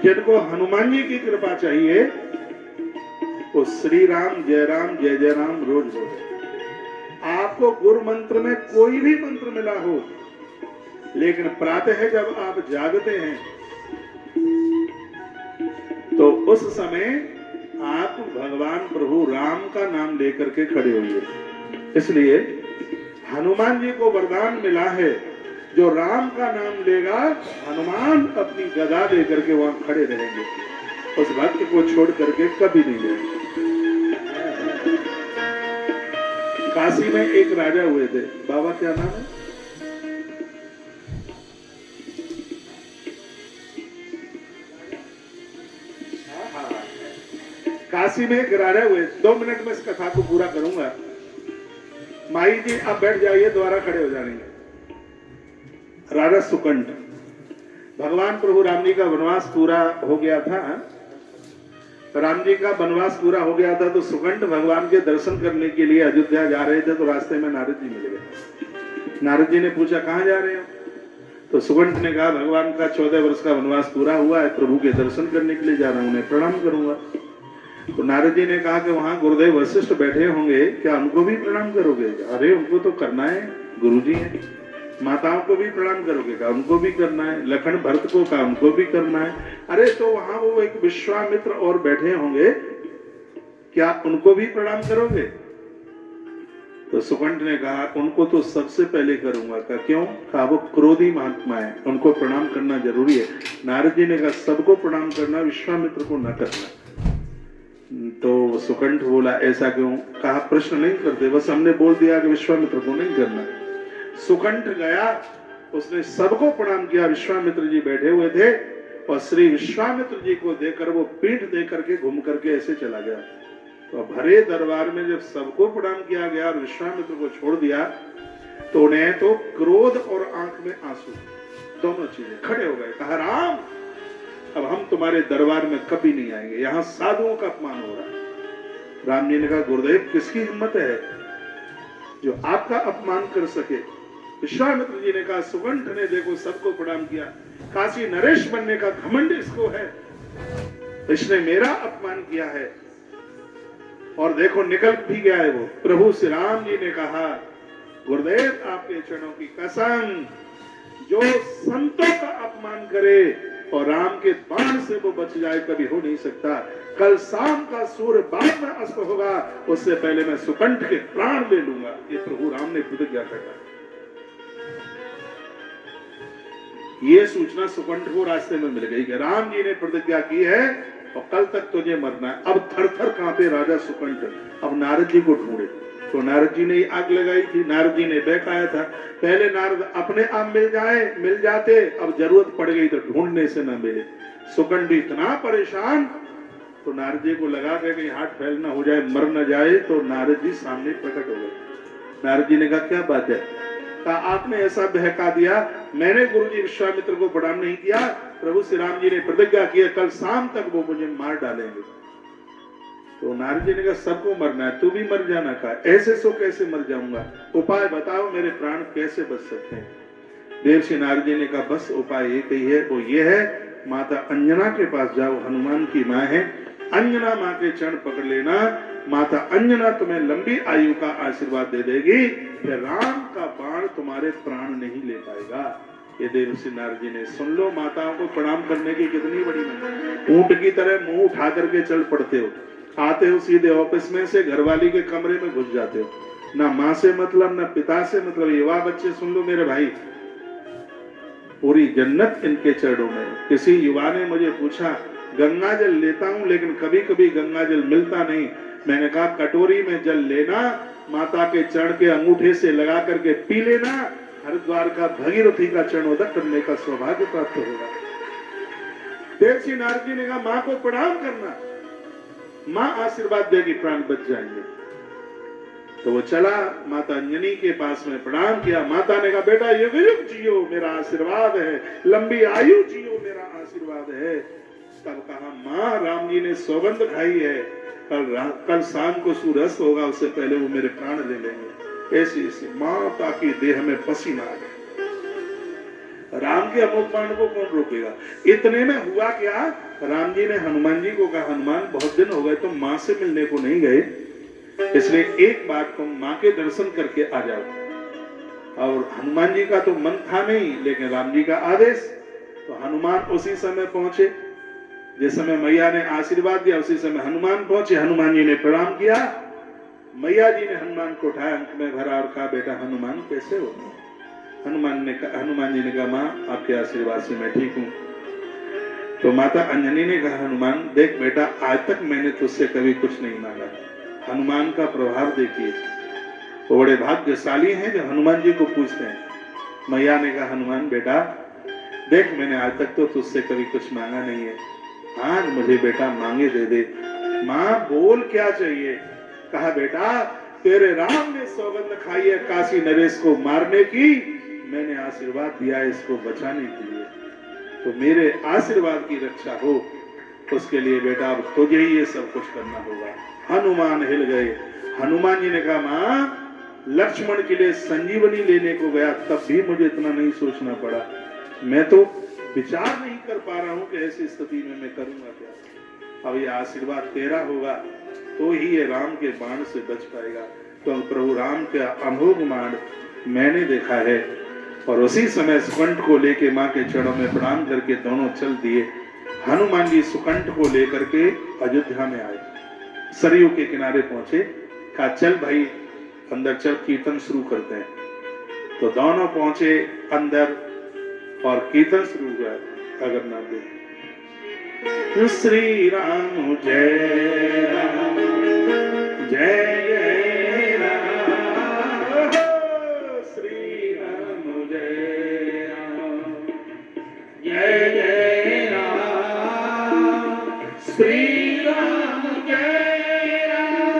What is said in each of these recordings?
जिनको हनुमान जी की कृपा चाहिए वो श्री राम जय राम रोज बोले। आपको गुरु मंत्र में कोई भी मंत्र मिला हो, लेकिन प्रातः जब आप जागते हैं तो उस समय आप भगवान प्रभु राम का नाम लेकर के खड़े होइए। इसलिए हनुमान जी को वरदान मिला है, जो राम का नाम लेगा हनुमान अपनी गदा लेकर के वहां खड़े रहेंगे, उस भक्त को छोड़ करके कभी नहीं जाएंगे। काशी में एक राजा हुए थे, बाबा क्या नाम है? काशी में एक राजा हुए। 2 मिनट में इस कथा को पूरा करूंगा। माई जी अब बैठ जाइए, दोबारा खड़े हो जाएंगे। राजा सुकंठ, भगवान प्रभु राम जी का वनवास पूरा हो गया था। राम जी का वनवास पूरा हो गया था तो सुकंठ भगवान के दर्शन करने के लिए अयोध्या जा रहे थे, तो रास्ते में नारद जी मिल गए। नारद जी ने पूछा कहां जा रहे हो? तो सुकंठ ने कहा भगवान का 14 वर्ष का वनवास पूरा हुआ है, प्रभु के दर्शन करने के लिए जा रहा हूं, उन्हें प्रणाम करूंगा। तो नारद जी ने कहा कि वहां गुरुदेव वशिष्ठ बैठे होंगे, क्या उनको भी प्रणाम करोगे? अरे उनको तो करना है, गुरु जी है। माताओं को भी प्रणाम करोगे? क्या उनको भी करना है। लखन भरत को कहा उनको भी करना है। अरे तो वहां वो एक विश्वामित्र और बैठे होंगे, क्या उनको भी प्रणाम करोगे? तो सुकंठ ने कहा उनको तो सबसे पहले करूंगा। कहा क्यों? कहा वो क्रोधी महात्मा है, उनको प्रणाम करना जरूरी है। नारद जी ने कहा सबको प्रणाम करना, विश्वामित्र को न करना। तो सुकंठ बोला ऐसा क्यों? कहा प्रश्न नहीं करते, बस हमने बोल दिया कि विश्वामित्र को नहीं करना। सुकंठ गया, उसने सबको प्रणाम किया। विश्वामित्र जी बैठे हुए थे और श्री विश्वामित्र जी को देकर वो पीठ दे करके घूम करके ऐसे चला गया। तो भरे दरबार में जब सबको प्रणाम किया गया और विश्वामित्र को छोड़ दिया तो उन्हें तो क्रोध और आंख में आंसू, दोनों चीजें। खड़े हो गए, कहा राम अब हम तुम्हारे दरबार में कभी नहीं आएंगे, यहाँ साधुओं का अपमान हो रहा है। राम जी ने कहा गुरुदेव किसकी हिम्मत है जो आपका अपमान कर सके? विश्वामित्र जी ने कहा सुकंठ ने देखो सबको प्रणाम किया, काशी नरेश बनने का घमंड इसको है, इसने मेरा अपमान किया है और देखो निकल भी गया है वो। प्रभु श्री राम जी ने कहा गुरुदेव आपके चरणों की कसम, जो संतों का अपमान करे और राम के बाण से वो बच जाए कभी हो नहीं सकता। कल शाम का सूर्य बाद में अस्त होगा, उससे पहले मैं सुकंठ के प्राण ले लूंगा। ये प्रभु राम ने प्रतिज्ञा करा। ये सूचना सुकंठ को रास्ते में मिल गई कि राम जी ने प्रतिज्ञा की है और कल तक तुझे मरना है। अब थर थर कांपे राजा सुकंठ। अब नारद जी को ढूंढे तो नारद जी ने आग लगाई थी, नारद जी ने बहकाया था। पहले नारद अपने आप मिल जाते, अब जरूरत पड़ गई तो ढूंढने से न मिले। सुकंठ भी इतना परेशान तो नारद जी को लगा के कहीं हाथ फैल ना हो जाए, मर न जाए, तो नारद जी सामने प्रकट हो गए। नारद जी ने कहा क्या बात है? कहा आपने ऐसा बहका दिया, मैंने गुरु जी विश्वामित्र को प्रणाम नहीं किया, प्रभु श्री राम जी ने प्रतिज्ञा की कल शाम तक वो मुझे मार डालेंगे। तो नारद जी ने कहा सबको मरना है, तू भी मर जाना। कहा ऐसे सो कैसे मर जाऊंगा, उपाय बताओ मेरे प्राण कैसे बच सकते हैं? देवर्षि नारद जी ने कहा बस उपाय एक ही है, वो ये है माता अंजना के पास जाओ, हनुमान की माँ है, अंजना माँ के चरण पकड़ लेना, माता अंजना तुम्हें लंबी आयु का आशीर्वाद दे देगी, फिर राम का बाण तुम्हारे प्राण नहीं ले पाएगा। ये देवर्षि नारद जी ने सुन लो, माताओं को प्रणाम करने की कितनी बड़ी मेहनत। ऊंट की तरह मुंह उठा करके चल पड़ते हो, आते हो सीधे ऑफिस में से घरवाली के कमरे में घुस जाते हो, ना माँ से मतलब ना पिता से मतलब। युवा बच्चे सुन लो मेरे भाई, पूरी जन्नत इनके चरणों में। किसी युवा ने मुझे पूछा गंगा जल लेता हूं लेकिन कभी कभी गंगा जल मिलता नहीं। मैंने कहा कटोरी में जल लेना, माता के चरण के अंगूठे से लगा करके पी लेना, हरिद्वार का भगीरथी का चरणोदक करने का सौभाग्य प्राप्त होगा। देवर्षि नारद जी ने कहा माँ को प्रणाम करना, माँ आशीर्वाद देगी, प्राण बच जाएंगे। तो वो चला माता अंजनी के पास में प्रणाम किया। माता ने कहा बेटा युग युग जियो मेरा आशीर्वाद है, लंबी आयु जियो मेरा आशीर्वाद है। तब कहा माँ राम जी ने सौगंध खाई है, कल शाम को सूर्यास्त होगा, उससे पहले वो मेरे प्राण ले लेंगे। ऐसी ऐसी माता की देह में पसीना आ गया। राम के अमोघ बाण को कौन रोकेगा। इतने में हुआ क्या, राम जी ने हनुमान जी को कहा, हनुमान बहुत दिन हो गए तुम माँ से मिलने को नहीं गए, इसलिए एक बार तुम माँ के दर्शन करके आ जाओ। और हनुमान जी का तो मन था नहीं, लेकिन राम जी का आदेश, तो हनुमान उसी समय पहुंचे। जिस समय मैया ने आशीर्वाद दिया उसी समय हनुमान पहुंचे। हनुमान जी ने प्रणाम किया, मैया जी ने हनुमान को उठाया, अंक में भरा और कहा, बेटा हनुमान कैसे हो। हनुमान जी ने कहा, माँ आपके आशीर्वाद से मैं ठीक हूं। तो माता अंजनी ने कहा, हनुमान देख बेटा, आज तक मैंने तुझसे कभी कुछ नहीं मांगा। हनुमान का प्रभाव देखिए, वो बड़े भाग्यशाली हैं जो हनुमान जी को पूछते हैं। मैया ने कहा, हनुमान बेटा देख, मैंने आज तक तो तुझसे कभी कुछ मांगा नहीं है, आज मुझे बेटा मांगे दे दे। माँ बोल क्या चाहिए। कहा, बेटा तेरे राम ने सौगंध खाई है काशी नरेश को मारने की, मैंने आशीर्वाद दिया है इसको बचाने के लिए, तो मेरे आशीर्वाद की रक्षा हो, उसके लिए बेटा अब तुझे ही ये सब कुछ करना होगा। हनुमान हिल गए। हनुमान जी ने कहा, माँ लक्ष्मण के लिए संजीवनी लेने को गया तब भी मुझे इतना नहीं सोचना पड़ा, मैं तो विचार नहीं कर पा रहा हूं कि ऐसी स्थिति में मैं करूंगा क्या। अब ये आशीर्वाद तेरा होगा तो ही ये राम के बाण से बच पाएगा। तो प्रभु राम का अमोघ बाण मैंने देखा है। और उसी समय सुकंठ को लेके माँ के चरणों में प्रणाम करके दोनों चल दिए। हनुमान जी सुकंठ को लेकर के अयोध्या में आए, सरयू के किनारे पहुंचे। कहा, चल भाई अंदर चल, कीर्तन शुरू करते हैं। तो दोनों पहुंचे अंदर और कीर्तन शुरू हुआ। अगर ना दे श्री राम जय राम जय जय राम, श्री राम जय राम जय जय राम, श्री राम जय राम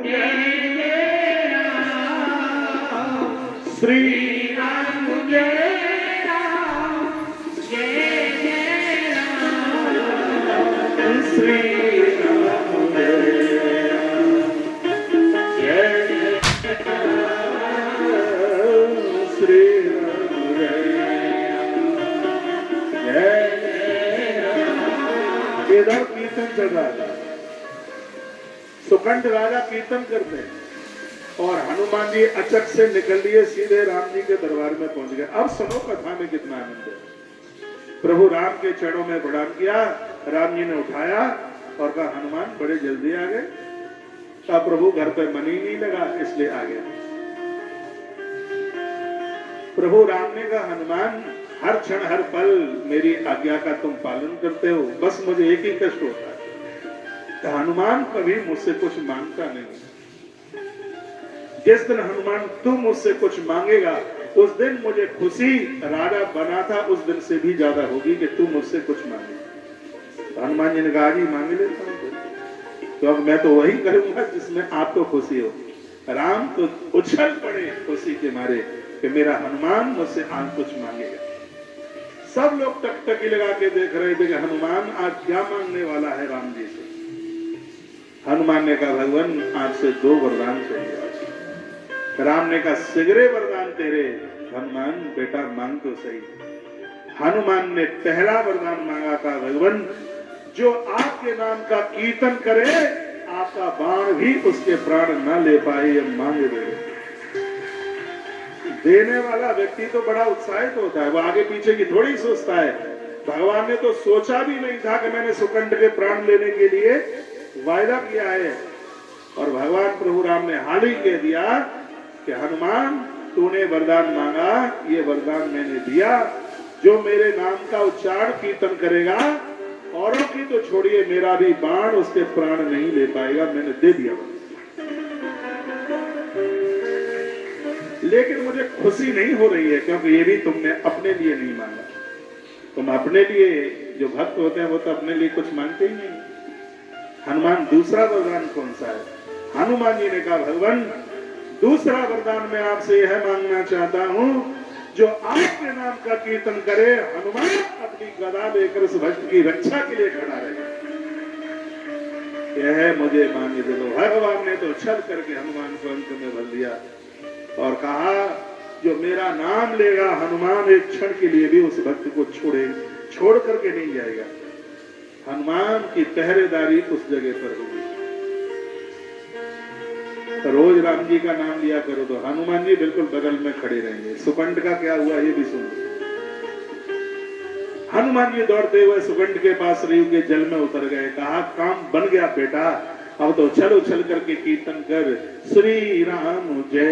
जय जय राम, श्री राम जय कीर्तन चल रहा है। सुकंठ राजा कीर्तन करते हैं और हनुमान जी अचक से निकल लिए, सीधे राम जी के दरबार में पहुंच गए। अब सुनो कथा में कितना आनंद है। प्रभु राम के चरणों में प्रणाम किया, राम जी ने उठाया और कहा, हनुमान बड़े जल्दी आ गए। कहा, प्रभु घर पे मन ही नहीं लगा इसलिए आ गया। प्रभु राम ने कहा, हनुमान हर क्षण हर पल मेरी आज्ञा का तुम पालन करते हो, बस मुझे एक ही कष्ट होता है। तो हनुमान कभी मुझसे कुछ मांगता नहीं। जिस दिन हनुमान तुम मुझसे कुछ मांगेगा उस दिन मुझे खुशी, राजा बना था उस दिन से भी ज्यादा होगी कि तुम मुझसे कुछ मांगे। तो हनुमान जी ने कहा, जी मांगे लेता हूं, तो अब मैं तो वही करूंगा जिसमें आपको खुशी हो। राम तो उछल पड़े खुशी के मारे कि मेरा हनुमान मुझसे आज कुछ मांगेगा। सब लोग टकटकी लगा के देख रहे थे कि हनुमान आज क्या मांगने वाला है राम जी से। हनुमान ने कहा, भगवान आपसे 2 वरदान चाहिए। राम ने कहा, सिगरे वरदान तेरे। हनुमान बेटा मांग तो सही। हनुमान ने पहला वरदान मांगा था, भगवान जो आपके नाम का कीर्तन करे आपका बाण भी उसके प्राण न ले पाए, ये मांग दे। देने वाला व्यक्ति तो बड़ा उत्साहित होता है, वो आगे पीछे की थोड़ी सोचता है। भगवान ने तो सोचा भी नहीं था कि मैंने सुकंठ के प्राण लेने के लिए वायदा किया है। और भगवान प्रभु राम ने हाल ही कह दिया कि हनुमान तूने वरदान मांगा, ये वरदान मैंने दिया, जो मेरे नाम का उच्चारण कीर्तन करेगा, औरों की तो छोड़िए मेरा भी बाण उसके प्राण नहीं ले पाएगा, मैंने दे दिया। लेकिन मुझे खुशी नहीं हो रही है क्योंकि ये भी तुमने अपने लिए नहीं मांगा। तुम अपने लिए, जो भक्त होते हैं वो तो अपने लिए कुछ मांगते ही नहीं। हनुमान दूसरा वरदान कौन सा है? हनुमान जी ने कहा, भगवान दूसरा वरदान मैं आपसे यह मांगना चाहता हूं, जो आपके नाम का कीर्तन करे हनुमान अपनी गदा लेकर उस भक्त की रक्षा के लिए खड़ा रहे। यह मुझे मांगे दे दो। भगवान ने तो छल करके हनुमान को अंक में भर दिया और कहा, जो मेरा नाम लेगा हनुमान एक क्षण के लिए भी उस भक्त को छोड़ करके नहीं जाएगा। हनुमान की पहरेदारी उस जगह पर होगी। तो रोज राम जी का नाम लिया करो तो हनुमान जी बिल्कुल बगल में खड़े रहेंगे। सुकंठ का क्या हुआ ये भी सुनो। हनुमान जी दौड़ते हुए सुकंठ के पास सरयू के जल में उतर गए। कहा काम बन गया बेटा, अब तो चल उछल करके कीर्तन कर श्री राम जय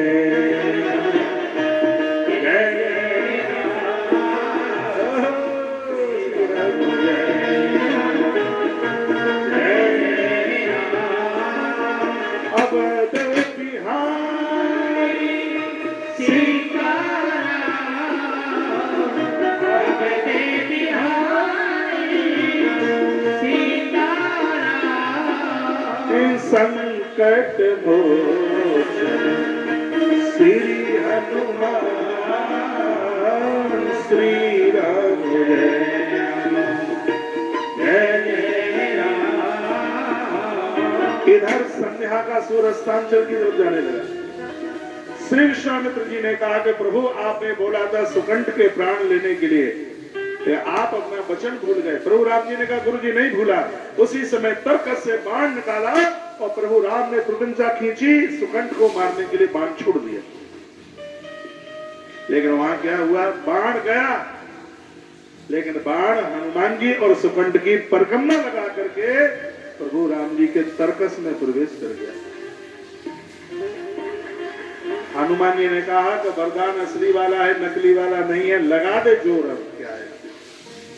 संकट मोचन श्री हनुमान श्री राम जय राम। इधर संध्या का सूरज अस्तांचल की तरफ जाने लगा। श्री विश्वामित्र जी ने कहा कि प्रभु आपने बोला था सुकंठ के प्राण लेने के लिए, आप अपना वचन भूल गए। प्रभु राम जी ने कहा गुरु जी नहीं भूला। उसी समय तर्कस से बाण निकाला और प्रभु राम ने प्रत्यंचा खींची, सुकंठ को मारने के लिए बाण छोड़ दिया। लेकिन वहां क्या हुआ, बाण गया लेकिन बाण हनुमान जी और सुकंठ की परिक्रमा लगा करके प्रभु राम जी के तर्कस में प्रवेश कर गया। हनुमान जी ने कहा कि वरदान असली वाला है, नकली वाला नहीं है, लगा दे जोर। अब क्या है,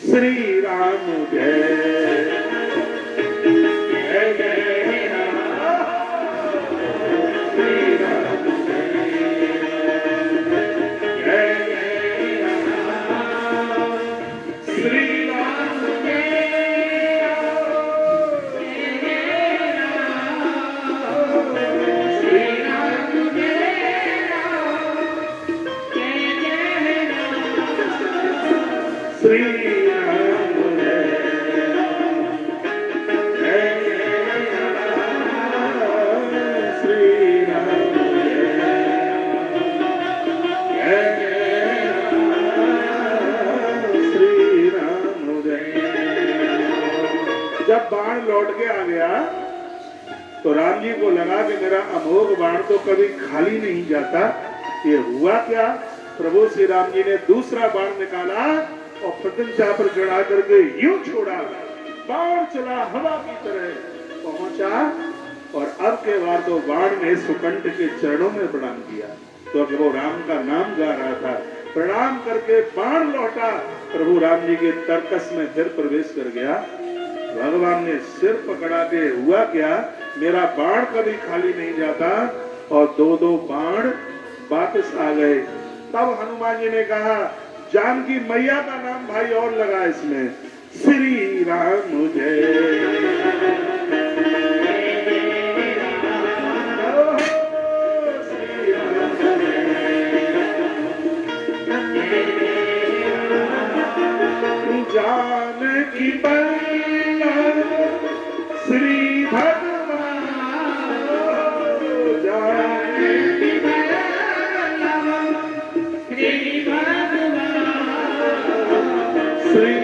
श्री राम जय जय जय राम, श्री राम जय जय राम, श्री राम जय श्री राम श्री जब बाण लौट के आ गया तो राम जी को लगा कि मेरा अमोघ बाण तो कभी खाली नहीं जाता। ये हुआ क्या, प्रभु श्री राम जी ने दूसरा बाण निकाला और प्रत्यंचा पर चढ़ा करके यूं छोड़ा, बाण चला हवा की तरह पहुंचा और अब के बार तो बाण ने सुकंठ के चरणों में प्रणाम किया। तो वो राम का नाम गा रहा था, प्रणाम करके बाण लौटा, प्रभु राम जी के तर्कस में फिर प्रवेश कर गया। भगवान ने सिर पकड़ा के हुआ क्या, मेरा बाण कभी खाली नहीं जाता, और दो दो बाण वापस आ गए। तब हनुमान जी ने कहा जानकी मैया का नाम भाई और लगा इसमें, श्री राम जय जानकी श्री भगवान जानकी श्री भगवान श्री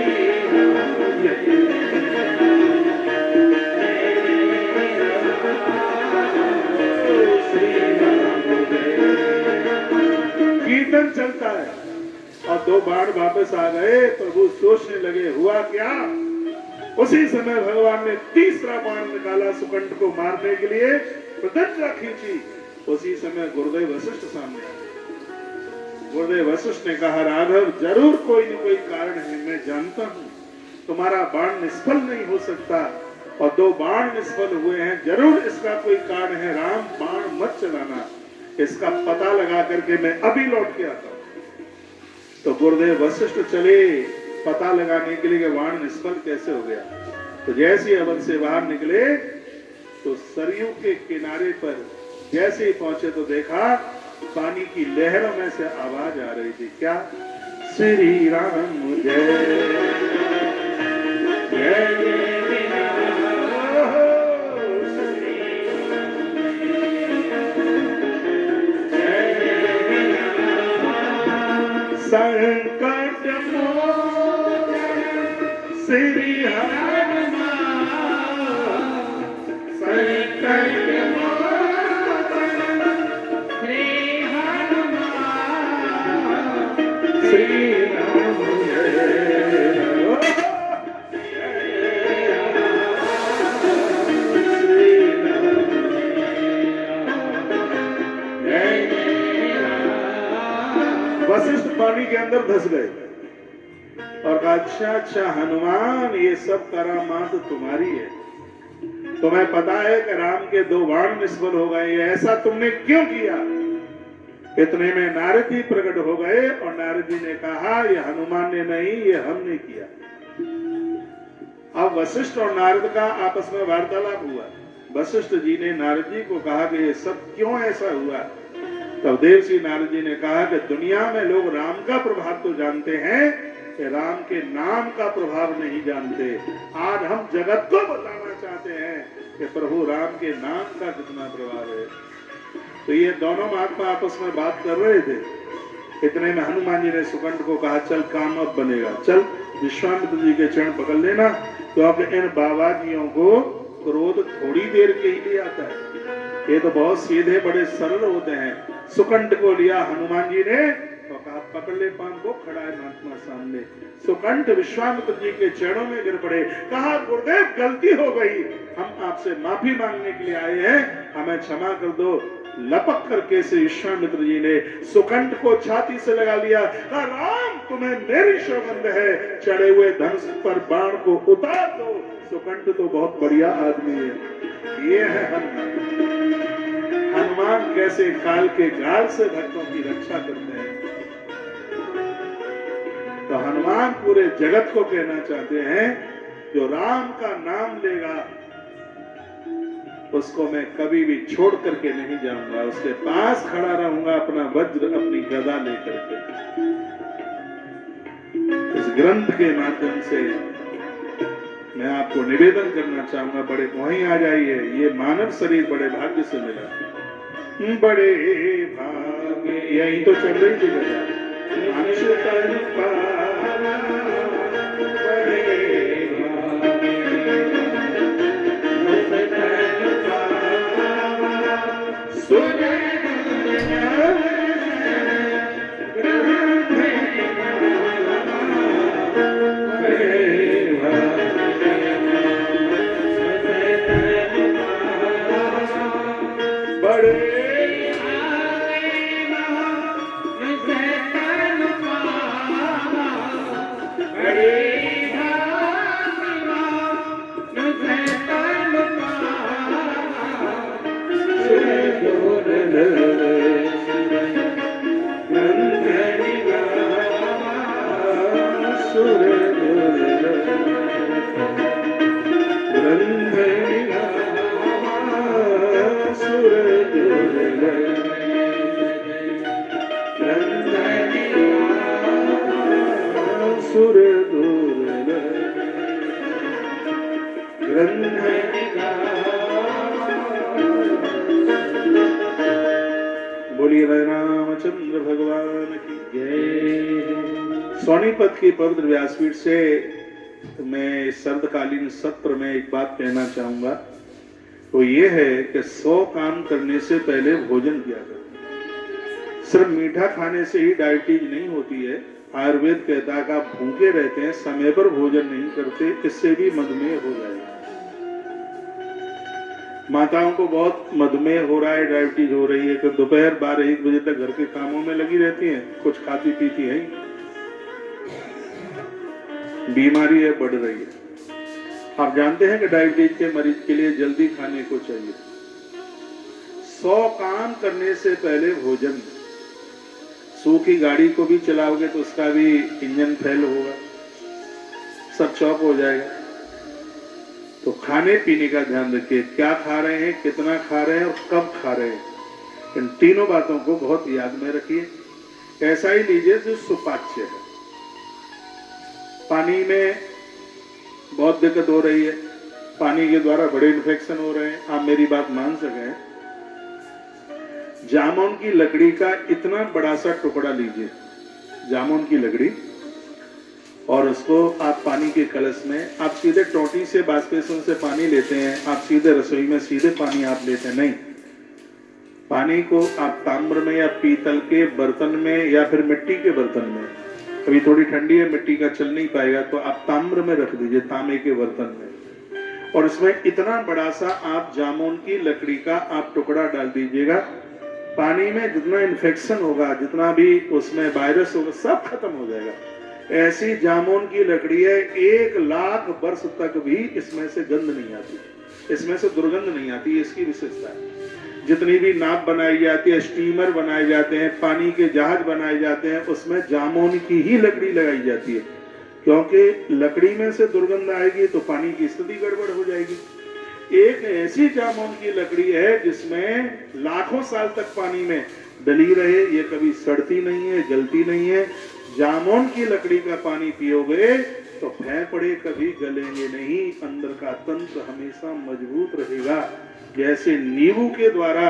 कीर्तन चलता है और दो बाण वापस आ गए। प्रभु सोचने लगे हुआ क्या। उसी समय भगवान ने तीसरा बाण निकाला सुकंठ को मारने के लिए, प्रत्यंचा खींची। उसी समय गुरुदेव वशिष्ठ सामने आए। गुरुदेव वशिष्ठ ने कहा राघव जरूर कोई न कोई कारण है, मैं जानता हूँ तुम्हारा बाण निष्फल नहीं हो सकता, और दो बाण निष्फल हुए हैं, जरूर इसका कोई कारण है। राम बाण मत चलाना, इसका पता लगा करके मैं अभी लौट के आता हूँ। तो गुरुदेव वशिष्ठ चले पता लगाने के लिए बाण निष्फल कैसे हो गया। तो जैसे अवन से बाहर निकले तो सरयू के किनारे पर जैसे ही पहुंचे तो देखा पानी की लहरों में से आवाज आ रही थी, क्या, श्री राम जय जय श्री हनुमान संकट मोचन श्री हनुमान श्री राम जय राम श्री राम जय राम। वशिष्ठ पानी के अंदर धंस गए और कहा अच्छा हनुमान ये सब करामात तुम्हारी है। तुम्हें पता है कि राम के 2 बाण निष्फल हो गए, ऐसा तुमने क्यों किया? इतने में नारद जी प्रकट हो गए और नारद जी ने कहा ये हनुमान ने नहीं, ये हमने किया। अब वशिष्ठ और नारद का आपस में वार्तालाप हुआ। वशिष्ठ जी ने नारद जी को कहा कि ये सब क्यों ऐसा हुआ? तब देवर्षि नारद जी ने कहा कि दुनिया में लोग राम का प्रभाव तो जानते हैं, राम के नाम का प्रभाव नहीं जानते। आज हम जगत को बताना चाहते हैं कि प्रभु राम के नाम का कितना प्रभाव है। तो ये दोनों महात्मा आपस में बात कर रहे थे। इतने में हनुमान जी ने सुकंठ को कहा चल काम अब बनेगा, चल विश्वामित्र जी के चरण पकड़ लेना, क्योंकि इन बाबाजियों को क्रोध थोड़ी देर के ही लिए आता है। ये तो बहुत सीधे बड़े सरल होते हैं। सुकंठ को लिया हनुमान जी ने और कहा पकड़ ले पान को, खड़ा है महात्मा सामने। सुकंठ विश्वामित्र जी के चरणों में गिर पड़े, कहा गुरुदेव गलती हो गई, हम आपसे माफी मांगने के लिए आए हैं, हमें क्षमा कर दो। लपक करके से विश्वामित्र जी ने सुकंठ को छाती से लगा लिया, कहा राम तुम्हें मेरी सौगंध है, चढ़े हुए धनुष पर बाण को उतार दो। सुकंठ तो बहुत बढ़िया आदमी है। ये है हनुमान। हनुमान कैसे काल के गाल से भक्तों की रक्षा करते हैं। तो हनुमान पूरे जगत को कहना चाहते हैं जो राम का नाम लेगा उसको मैं कभी भी छोड़ करके नहीं जाऊंगा, उसके पास खड़ा रहूंगा अपना वज्र अपनी गदा लेकर के। इस ग्रंथ के माध्यम से मैं आपको निवेदन करना चाहूंगा, बड़े वहीं आ जाइए, ये मानव शरीर बड़े भाग्य से मिला, बड़े भाग्य। यही तो चल रही थी गदा। बोलिए रामचंद्र भगवान की जय। सोनीपत की पवित्र व्यासपीठ से मैं सर्दकालीन सत्र में एक बात कहना चाहूंगा, तो ये है कि 100 काम करने से पहले भोजन किया करें। सिर्फ मीठा खाने से ही डायबिटीज नहीं होती है। आयुर्वेद कहता है कि आप भूखे रहते हैं, समय पर भोजन नहीं करते, इससे भी मधुमेह हो जाएगा। माताओं को बहुत मधुमेह हो रहा है, डायबिटीज हो रही है, तो दोपहर 12-1 बजे तक घर के कामों में लगी रहती हैं, कुछ खाती पीती है, बीमारी है बढ़ रही है। आप जानते हैं कि डायबिटीज के मरीज के लिए जल्दी खाने को चाहिए। 100 काम करने से पहले भोजन। सूखी गाड़ी को भी चलाओगे तो उसका भी इंजन फेल होगा, सब चौक हो जाएगा। तो खाने पीने का ध्यान रखिए, क्या खा रहे हैं, कितना खा रहे हैं और कब खा रहे हैं, इन तीनों बातों को बहुत याद में रखिए। ऐसा ही लीजिए जो सुपाच्य है। पानी में बहुत दिक्कत हो रही है, पानी के द्वारा बड़े इन्फेक्शन हो रहे हैं, आप मेरी बात मान सकें, जामुन की लकड़ी का इतना बड़ा सा टुकड़ा लीजिए, जामुन की लकड़ी, और उसको आप पानी के कलश में, आप सीधे टोटी से बाष्पेशन से पानी लेते हैं, आप सीधे रसोई में सीधे पानी आप लेते हैं, नहीं। पानी को आप ताम्र में या पीतल के बर्तन में या फिर मिट्टी के बर्तन में, अभी थोड़ी ठंडी है, मिट्टी का चल नहीं पाएगा, तो आप ताम्र में रख दीजिए, तांबे के बर्तन में, और इसमें इतना बड़ा सा आप जामुन की लकड़ी का आप टुकड़ा डाल दीजिएगा। पानी में जितना इन्फेक्शन होगा, जितना भी उसमें वायरस होगा, सब खत्म हो जाएगा। ऐसी जामुन की लकड़ी है, 1,00,000 वर्ष तक भी इसमें से गंध नहीं आती, इसमें से दुर्गंध नहीं आती, इसकी विशेषता है। जितनी भी नाव बनाई जाती है, स्टीमर बनाए जाते हैं, पानी के जहाज बनाए जाते हैं, उसमें जामुन की ही लकड़ी लगाई जाती है, क्योंकि लकड़ी में से दुर्गंध आएगी तो पानी की स्थिति गड़बड़ हो जाएगी। एक ऐसी जामुन की लकड़ी है जिसमें लाखों साल तक पानी में डली रहे, ये कभी सड़ती नहीं है, जलती नहीं है। जामुन की लकड़ी का पानी पियोगे तो फेफड़े कभी गलेंगे नहीं, अंदर का तंत्र हमेशा मजबूत रहेगा। जैसे नींबू के द्वारा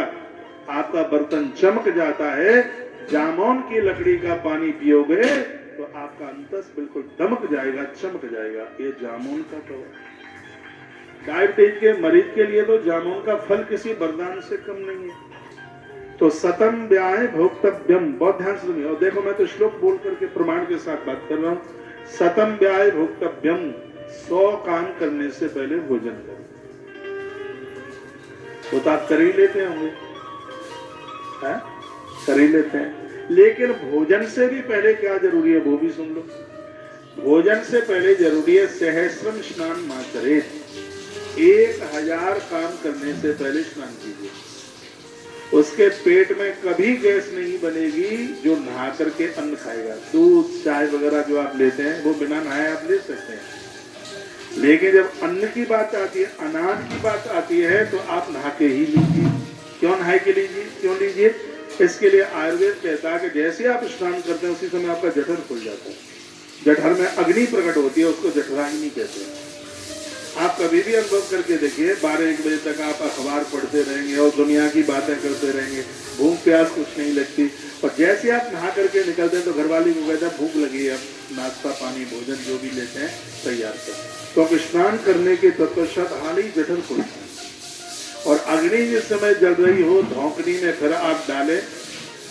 आपका बर्तन चमक जाता है, जामुन की लकड़ी का पानी पियोगे तो आपका अंतस बिल्कुल दमक जाएगा, चमक जाएगा। ये जामुन का तो डायबिटीज के मरीज के लिए तो जामुन का फल किसी वरदान से कम नहीं है। तो सतम व्याय भोक्तव्यम, बहुत ध्यान से सुनिए, और देखो मैं तो श्लोक बोल करके प्रमाण के साथ बात कर रहा हूं। सतम व्याय भोक्तव्यम, 100 काम करने से पहले भोजन करें। वो तो आप कर ही लेते होंगे, कर ही लेते हैं, लेकिन भोजन से भी पहले क्या जरूरी है वो भी सुन लो। भोजन से पहले जरूरी है सहस्रम स्नान माचरेत, 1000 काम करने से पहले स्नान कीजिए। उसके पेट में कभी गैस नहीं बनेगी जो नहा करके अन्न खाएगा। दूध चाय वगैरह जो आप लेते हैं वो बिना नहाए आप ले सकते हैं, लेकिन जब अन्न की बात आती है, अनाज की बात आती है, तो आप नहा के ही लीजिए। क्यों नहा के लीजिए, क्यों लीजिए? इसके लिए आयुर्वेद कहता है कि जैसे आप स्नान करते हैं उसी समय आपका जठर खुल जाता है। जठर में अग्नि प्रकट होती है, उसको जठराग्नि कहते हैं। आप कभी भी अनुभव करके देखिए, 12-1 बजे तक आप अखबार पढ़ते रहेंगे और दुनिया की बातें करते रहेंगे, भूख प्यास कुछ नहीं लगती, और जैसे आप नहा करके निकलते हैं तो घरवाली को कहते हैं भूख लगी है, अब नाश्ता पानी भोजन जो भी लेते हैं तैयार करें। तो स्नान करने के तत्पश्चात हाल ही जठर खुलता है, और अग्नि जिस समय जल रही हो, धौंकनी में फिर आप डालें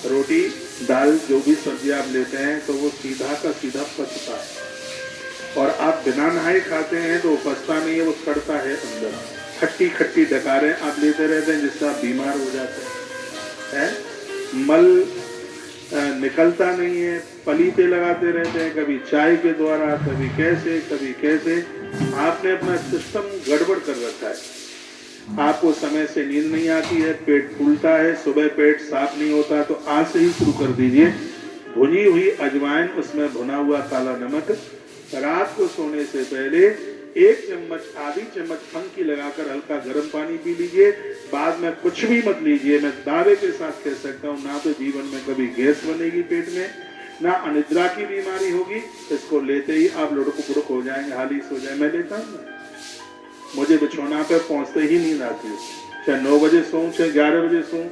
रोटी दाल जो भी सब्जी आप लेते हैं, तो वो सीधा का सीधा पचता है। और आप बिना नहाए खाते हैं तो पचता नहीं है, वो सड़ता है अंदर। खट्टी खट्टी डकारें आप लेते रहते हैं, जिससे आप बीमार हो जाते हैं। मल निकलता नहीं है, पलीते लगाते रहते हैं, कभी चाय के द्वारा, कभी कैसे। आपने अपना सिस्टम गड़बड़ कर रखा है। आपको समय से नींद नहीं आती है, पेट फूलता है, सुबह पेट साफ नहीं होता, तो आज से ही शुरू कर दीजिए। भुनी हुई अजवाइन, उसमें भुना हुआ काला नमक, रात को सोने से पहले 1 चम्मच आधी चम्मच फंकी लगाकर हल्का गर्म पानी पी लीजिए। बाद में कुछ भी मत लीजिए। मैं दावे के साथ कह सकता हूँ, ना तो जीवन में कभी गैस बनेगी पेट में, ना अनिद्रा की बीमारी होगी। इसको लेते ही आप लुढ़क पुढ़क हो जाएंगे, हाली सो जाए। मैं लेता हूँ, मुझे बिछौना पे पहुंचते ही नींद आती है, चाहे 9 बजे सोऊं चाहे 11 बजे सोऊं,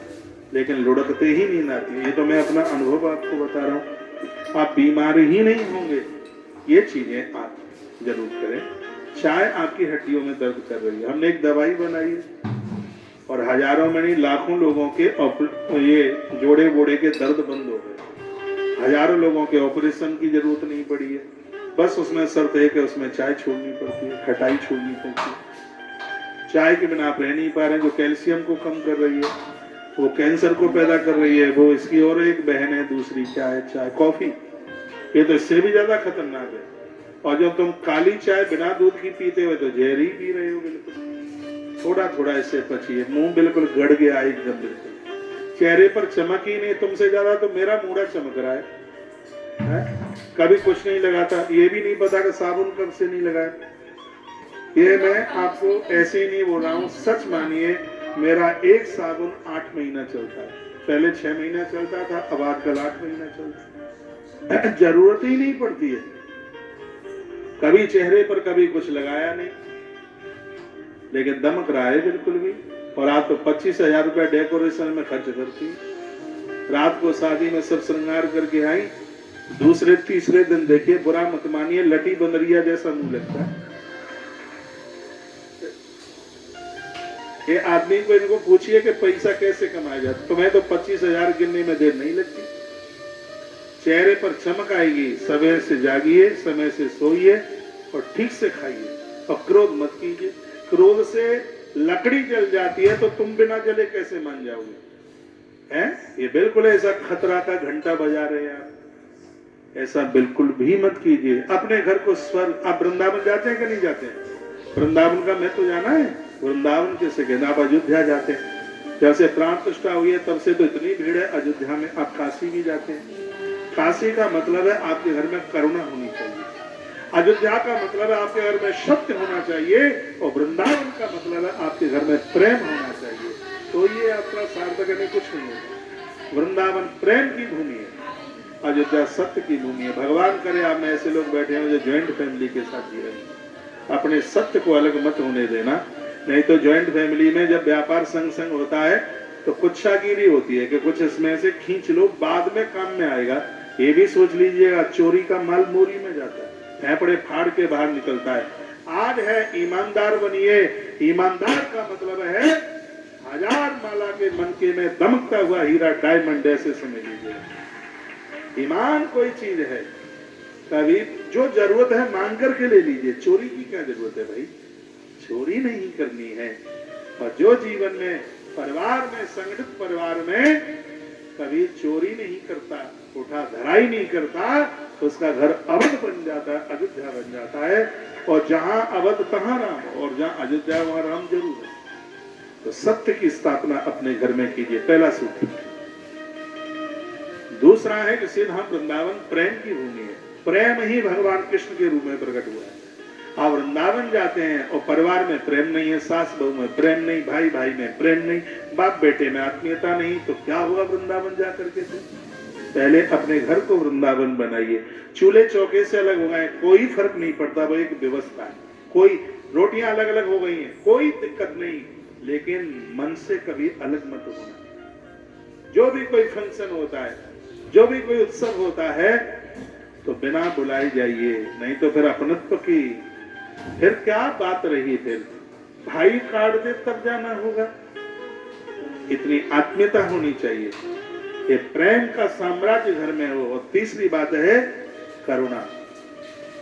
लेकिन लुढ़कते ही नींद आती है। ये तो मैं अपना अनुभव आपको बता रहा हूँ। आप बीमार ही नहीं होंगे, ये चीजें आप जरूर करें। चाय आपकी हड्डियों में दर्द कर रही है, हमने एक दवाई बनाई है और हजारों में नहीं लाखों लोगों के ये जोड़े बोड़े के दर्द बंद हो गए। हजारों लोगों के ऑपरेशन की जरूरत नहीं पड़ी है। बस उसमें शर्त है कि उसमें चाय छोड़नी पड़ती है, खटाई छोड़नी पड़ती है। चाय के बिना आप रह नहीं पा रहे हैं, जो कैल्शियम को कम कर रही है, वो कैंसर को पैदा कर रही है। वो इसकी और एक बहन है दूसरी, क्या है, चाय, कॉफी। ये तो इससे भी ज्यादा खतरनाक है। और जब तुम काली चाय बिना दूध की पीते हो तो जहर ही पी रहे हो। बिल्कुल थोड़ा थोड़ा इससे बचिए। मुंह बिल्कुल गड़ गया एकदम, बिल्कुल चेहरे पर चमक ही नहीं। तुमसे ज्यादा तो मेरा मुंह चमक रहा है। कभी कुछ नहीं लगाता, ये भी नहीं पता कि साबुन कब से नहीं लगाया। ये मैं आपको ऐसे ही नहीं बोल रहा हूँ, सच मानिए। मेरा एक साबुन 8 महीना चलता है, पहले 6 महीना चलता था, अब आजकल 8 महीना चलता है। जरूरत ही नहीं पड़ती है। कभी चेहरे पर कभी कुछ लगाया नहीं, लेकिन दमक रहा है बिल्कुल भी। और आप तो 25,000 रुपया डेकोरेशन में खर्च करती। रात को शादी में सब श्रृंगार करके आई, दूसरे तीसरे दिन देखिए, बुरा मत मानिए, लटी बंदरिया जैसा मुंह लगता है। ये आदमी को इनको पूछिए कि पैसा कैसे कमाया जाता, तुम्हें तो 25,000 गिनने में देर नहीं लगती। चेहरे पर चमक आएगी, समय से जागिए, समय से सोइए और ठीक से खाइए और क्रोध मत कीजिए। क्रोध से लकड़ी जल जाती है तो तुम बिना जले कैसे मान जाओगे? हैं? ये बिल्कुल ऐसा खतरा का घंटा बजा रहे हैं आप, ऐसा बिल्कुल भी मत कीजिए। अपने घर को स्वर्ग, आप वृंदावन जाते हैं कि नहीं जाते हैं? वृंदावन का मैं तो जाना है। वृंदावन कैसे कहना, आप अयोध्या जाते हैं, जब से प्राण प्रतिष्ठा हुई है तब से तो इतनी भीड़ है अयोध्या में। आप काशी भी जाते हैं। काशी का मतलब है आपके घर में करुणा होनी चाहिए, अयोध्या का मतलब है आपके घर में सत्य होना चाहिए, और वृंदावन का मतलब है आपके घर में प्रेम होना चाहिए। तो ये यात्रा सार्थक नहीं, कुछ नहीं होगा। वृंदावन प्रेम की भूमि है, अयोध्या सत्य की भूमि है। भगवान करे आप में ऐसे लोग बैठे हैं जो ज्वाइंट फैमिली के साथ जी रहे हैं। अपने सत्य को अलग मत होने देना, नहीं तो ज्वाइंट फैमिली में जब व्यापार संग संग होता है तो कुछागिरी होती है कि कुछ इसमें से खींच लो, बाद में काम में आएगा। ये भी सोच लीजिएगा, चोरी का माल मोरी में जाता है, फेफड़े फाड़ के बाहर निकलता है। आज है ईमानदार बनिए। ईमानदार का मतलब है 1000 माला के मनके में दमकता हुआ हीरा, डायमंड ऐसे समझ लीजिए। ईमान कोई चीज है, कभी जो जरूरत है मांग करके ले लीजिए। चोरी की क्या जरूरत है भाई? चोरी नहीं करनी है। और जो जीवन में, परिवार में, संगठित परिवार में कभी चोरी नहीं करता, उठा धराई नहीं करता, उसका घर अवध बन जाता है, अयोध्या बन जाता है। और जहां अवध तहां राम, और जहां अयोध्या वहां राम जरूर है। तो सत्य की स्थापना अपने घर में कीजिए, पहला सूत्र। दूसरा है कि सीधा वृंदावन प्रेम की भूमि है। प्रेम ही भगवान कृष्ण के रूप में प्रकट हुआ है। आप वृंदावन जाते हैं और परिवार में प्रेम नहीं है, सास बहू में प्रेम नहीं, भाई भाई में प्रेम नहीं, बाप बेटे में आत्मीयता नहीं, तो क्या हुआ वृंदावन जाकर के? पहले अपने घर को वृंदावन बनाइए। चूल्हे चौके से अलग हो गए, कोई फर्क नहीं पड़ता, वो एक व्यवस्था है। कोई रोटियां अलग अलग हो गई हैं, कोई दिक्कत नहीं, लेकिन मन से कभी अलग मत होना। जो भी कोई फंक्शन होता है, जो भी कोई उत्सव होता है, तो बिना बुलाए जाइए, नहीं तो फिर अपनत्व की फिर क्या बात रही? फिर भाई काट दे तब जाना होगा। इतनी आत्मीयता होनी चाहिए, ये प्रेम का साम्राज्य घर में हो। और तीसरी बात है करुणा।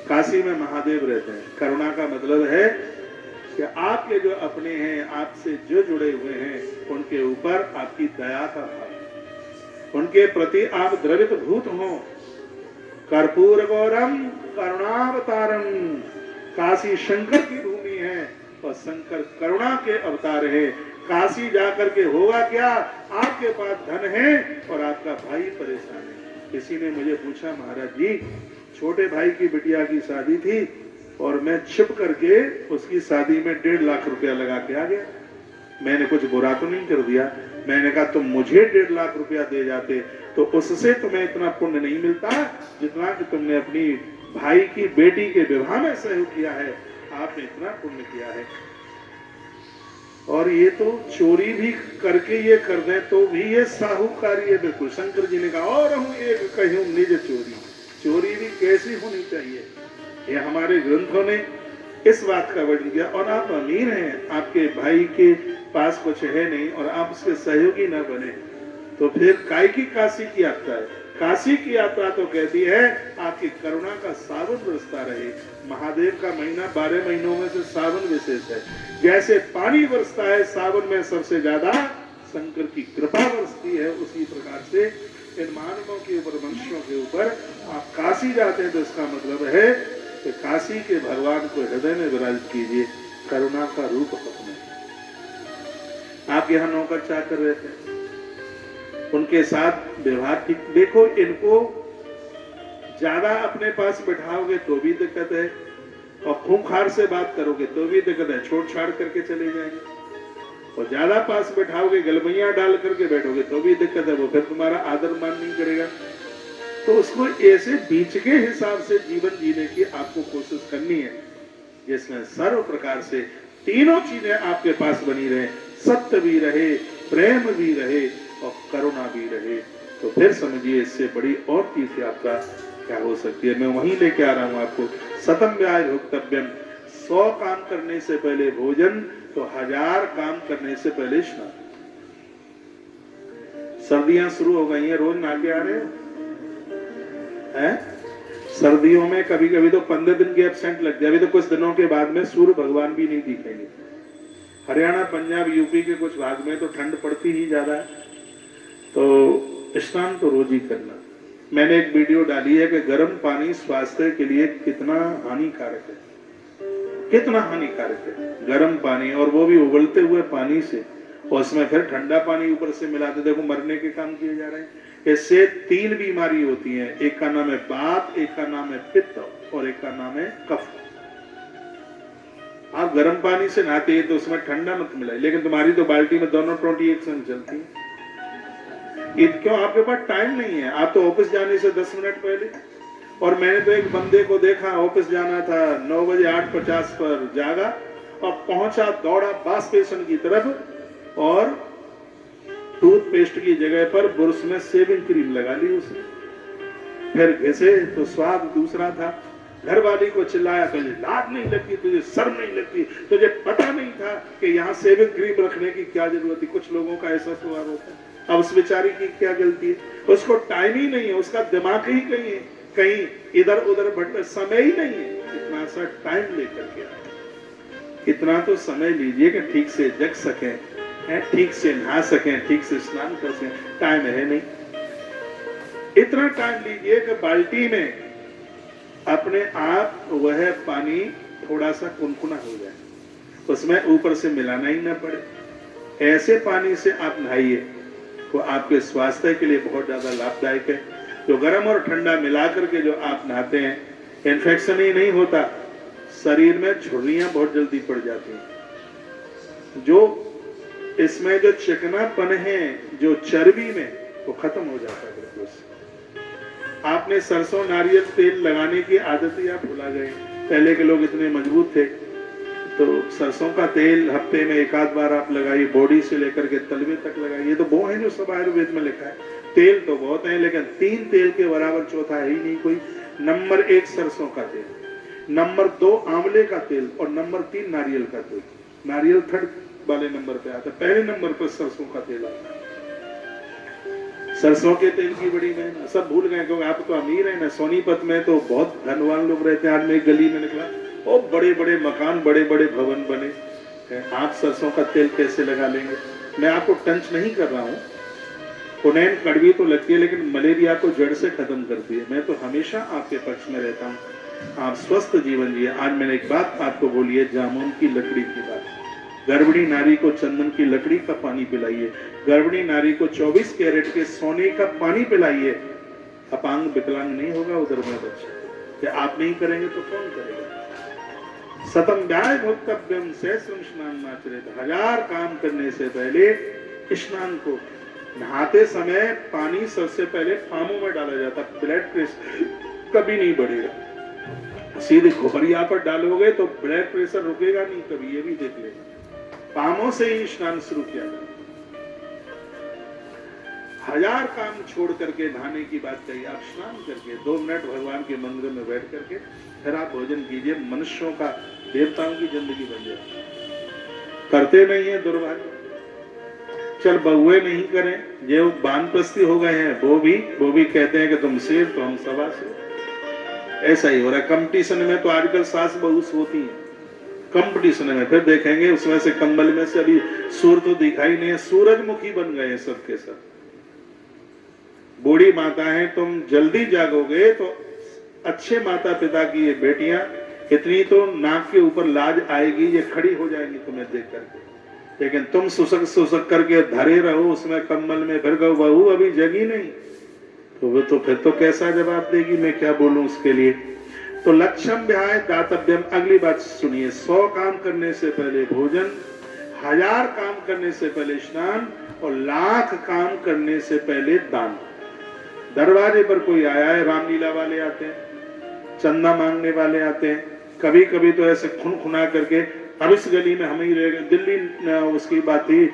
काशी में महादेव रहते हैं। करुणा का मतलब है कि आपके जो अपने हैं, आपसे जो जुड़े हुए हैं, उनके ऊपर आपकी दया का भाव, उनके प्रति आप द्रवित भूत हो। कर्पूर गौरम करुणावतारम। काशी शंकर की भूमि है और शंकर करुणा के अवतार है। काशी जाकर के होगा क्या? आपके पास धन है और आपका भाई परेशान है। किसी ने मुझे पूछा, महाराज जी छोटे भाई की बिटिया की शादी थी और मैं छिप करके उसकी शादी में 1.5 लाख रुपया लगा के आ गया। मैंने कुछ बुरा तो नहीं कर दिया। मैंने कहा तुम मुझे 1.5 लाख रुपया दे जाते तो उससे तुम्हें इतना पुण्य नहीं मिलता जितना कि तुमने अपनी भाई की बेटी के विवाह में सहयोग किया है। आपने इतना पुण्य किया है। और ये तो चोरी भी करके ये कर दें तो भी ये साहूकारी है बिल्कुल। शंकर जी ने कहा और हूं एक कहूं निज चोरी। चोरी भी कैसी होनी चाहिए, ये हमारे ग्रंथों ने इस बात का वर्णन किया। और आप अमीर हैं, आपके भाई के पास कुछ है नहीं और आप उसके सहयोगी न बने, तो फिर काय की काशी की यात्रा है? काशी की यात्रा तो कहती है आपकी करुणा का सावन बरसता रहे। महादेव का महीना 12 महीनों में से सावन विशेष है। जैसे पानी बरसता है सावन में सबसे ज्यादा शंकर की कृपा बरसती है, उसी प्रकार से इन मानवों के ऊपर, मनुष्यों के ऊपर आप काशी जाते हैं तो इसका मतलब है कि काशी के भगवान को हृदय में विराजित कीजिए, करुणा का रूप अपने। आप यहाँ नौकर चाकर रहते हैं, उनके साथ व्यवहार ठीक। देखो, इनको ज्यादा अपने पास बैठाओगे तो भी दिक्कत है और खूंखार से बात करोगे तो भी दिक्कत है, छोड़ छाड़ करके चले जाएंगे। और ज्यादा पास बैठाओगे, गलबैया डाल करके बैठोगे तो भी दिक्कत है, वो फिर तुम्हारा आदर मान नहीं करेगा। तो उसको ऐसे बीच के हिसाब से जीवन जीने की आपको कोशिश करनी है जिसमें सर्व प्रकार से तीनों चीजें आपके पास बनी रहे, सत्य भी रहे, प्रेम भी रहे और करुणा भी रहे। तो फिर समझिए इससे बड़ी और तीर्थ यात्रा क्या हो सकती है। मैं वहीं लेके आ रहा हूं आपको। शतम व्याय भोक्तव्यम, 100 काम करने से पहले भोजन, तो 1000 काम करने से पहले स्नान। सर्दियां शुरू हो गई हैं, रोज नहा के आ रहे हो हैं? सर्दियों में कभी कभी तो 15 दिन के एब्सेंट लग जाए। अभी तो कुछ दिनों के बाद में सूर्य भगवान भी नहीं दिखेंगे। हरियाणा, पंजाब, यूपी के कुछ भाग में तो ठंड पड़ती ही ज्यादा है, तो स्नान तो रोज ही करना। मैंने एक वीडियो डाली है कि गर्म पानी स्वास्थ्य के लिए कितना हानिकारक है, कितना हानिकारक है गर्म पानी, और वो भी उबलते हुए पानी से, और उसमें फिर ठंडा पानी ऊपर से मिलाते, देखो मरने के काम किए जा रहे हैं। इससे 3 बीमारी होती हैं, एक का नाम है वात, एक का नाम है पित्त और एक का नाम है कफ। आप गर्म पानी से नहाते हैं तो उसमें ठंडा मत मिलाइए, लेकिन तुम्हारी तो बाल्टी में दोनों टोटी एक संग चलती है। क्यों? आपके पास टाइम नहीं है। आप तो ऑफिस जाने से 10 मिनट पहले, और मैंने तो एक बंदे को देखा, ऑफिस जाना था 9 बजे 8:50 पर जागा और पहुंचा, दौड़ा बास स्टेशन की तरफ, और टूथपेस्ट की जगह पर ब्रश में शेविंग क्रीम लगा ली उसने, फिर घिसे तो स्वाद दूसरा था। घर वाली को चिल्लाया, तुझे लाज नहीं लगती, तुझे शर्म नहीं लगती, तुझे पता नहीं था कि यहाँ शेविंग क्रीम रखने की क्या जरूरत थी। कुछ लोगों का ऐसा स्वभाव होता है। अब उस बेचारी की क्या गलती है? उसको टाइम ही नहीं है, उसका दिमाग ही कहीं है, कहीं इधर उधर भटक, समय ही नहीं है इतना सा टाइम लेकर के। इतना तो समय लीजिए कि ठीक से जग सके, ठीक से नहा सके, ठीक से स्नान कर सके। टाइम है नहीं। इतना टाइम लीजिए कि बाल्टी में अपने आप वह पानी थोड़ा सा कुनकुना हो जाए, उसमें ऊपर से मिलाना ही ना पड़े। ऐसे पानी से आप नहाइए, वो आपके स्वास्थ्य के लिए बहुत ज्यादा लाभदायक है। जो गर्म और ठंडा मिला करके जो आप नहाते हैं, इन्फेक्शन ही नहीं होता, शरीर में झुर्रियां बहुत जल्दी पड़ जाती हैं। जो इसमें जो चिकनापन है जो चर्बी में, वो खत्म हो जाता है बिल्कुल से। आपने सरसों नारियल तेल लगाने की आदत ही आप भुला गए। पहले के लोग इतने मजबूत थे, तो सरसों का तेल हफ्ते में 1 आध बार आप लगाइए, बॉडी से लेकर के तलवे तक लगाइए। ये तो वो है जो सब आयुर्वेद में लिखा है। तेल तो बहुत है, लेकिन 3 तेल के बराबर चौथा है ही नहीं कोई। नंबर 1 सरसों का तेल, नंबर 2 आंवले का तेल, और नंबर 3 नारियल का तेल। नारियल 3rd वाले नंबर पे आता है, पहले नंबर पर सरसों का तेल आता है। सरसों के तेल की बड़ी महंगा, सब भूल गए क्योंकि आप तो अमीर है ना। सोनीपत में तो बहुत धनवान लोग रहते हैं। आज मैं एक गली में निकला, और बड़े बड़े मकान, बड़े बड़े भवन बने। आप सरसों का तेल कैसे लगा लेंगे? मैं आपको टंच नहीं कर रहा हूँ, कुनैन कड़वी तो लगती है, लेकिन मलेरिया को जड़ से खत्म करती है। मैं तो हमेशा आपके पक्ष में रहता हूँ, आप स्वस्थ जीवन जिए। आज मैंने एक बात आपको बोली है, जामुन की लकड़ी की बात। गर्भिणी नारी को चंदन की लकड़ी का पानी पिलाइए, गर्भिणी नारी को 24 कैरेट के सोने का पानी पिलाइए। अपांग विकलांग नहीं होगा उधर में बच्चा। क्या आप नहीं करेंगे तो कौन करेगा? शतम व्याय भोक्तव्यम सहस्रम स्नान आचरेत। 1000 काम करने से पहले स्नान को, नहाते समय पानी सबसे पहले पामों में डाला जाता। ब्लड प्रेशर कभी नहीं बढ़ेगा। सीधे खोपड़िया पर डालोगे तो ब्लड प्रेशर रुकेगा नहीं कभी, ये भी देख लेना। पामों से ही स्नान शुरू किया जाए। 1000 काम छोड़ करके नहाने की बात कही। आप स्नान करके 2 मिनट भगवान के मंदिर में बैठ करके फिर आप भोजन कीजिए। मनुष्यों का, देवताओं की जिंदगी बन जाए। करते नहीं है, दुर्भाग्य। चल बहुए नहीं करें, जो वानप्रस्थी हो गए हैं वो भी कहते हैं कि तुम शेर तो हम सवा शेर। ऐसा ही हो रहा है। कंपटीशन में तो आजकल सास बहू सोती है, कंपटीशन में फिर देखेंगे उसमें से कंबल में से अभी सूर तो दिखाई नहीं है, सूरजमुखी बन गए हैं सबके सब। बूढ़ी माता है, तुम जल्दी जागोगे तो अच्छे माता पिता की ये बेटियां, इतनी तो नाक के ऊपर लाज आएगी, ये खड़ी हो जाएंगी तुम्हें देख करके। लेकिन तुम सुसक करके धरे रहो उसमें कंबल में, फिर कहो बहू अभी जगी नहीं, तो वो तो फिर तो कैसा जवाब देगी? मैं क्या बोलूं उसके लिए। तो लक्ष्यम व्याय दातव्यम। अगली बात सुनिए, 100 काम करने से पहले भोजन, 1000 काम करने से पहले स्नान, और 1,00,000 काम करने से पहले दान। दरवाजे पर कोई आया है, रामलीला वाले आते हैं, चंदा मांगने वाले आते हैं, कभी कभी तो ऐसे खुना करके। अब इस गली में हम ही रह गए, दिल्ली उसकी बात थी,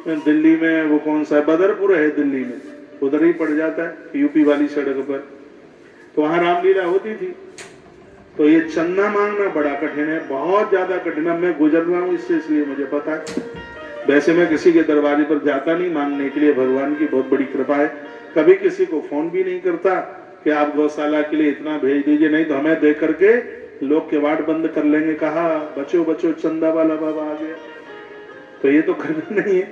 दिल्ली में वो कौन सा बदरपुर है दिल्ली में, उधर ही पड़ जाता है यूपी वाली सड़क पर। तो वहां रामलीला होती थी। तो ये चंदा मांगना बड़ा कठिन है, बहुत ज्यादा कठिन है। मैं गुजर रहा हूं इससे, इसलिए मुझे पता है। वैसे मैं किसी के दरवाजे पर जाता नहीं मांगने के लिए, भगवान की बहुत बड़ी कृपा है। कभी किसी को फोन भी नहीं करता कि आप गौशाला के लिए इतना भेज दीजिए, नहीं तो हमें देख करके लोग किवाड़ बंद कर लेंगे, कहा बचो बचो चंदा वाला बाबा आ गया। तो ये तो करना नहीं है,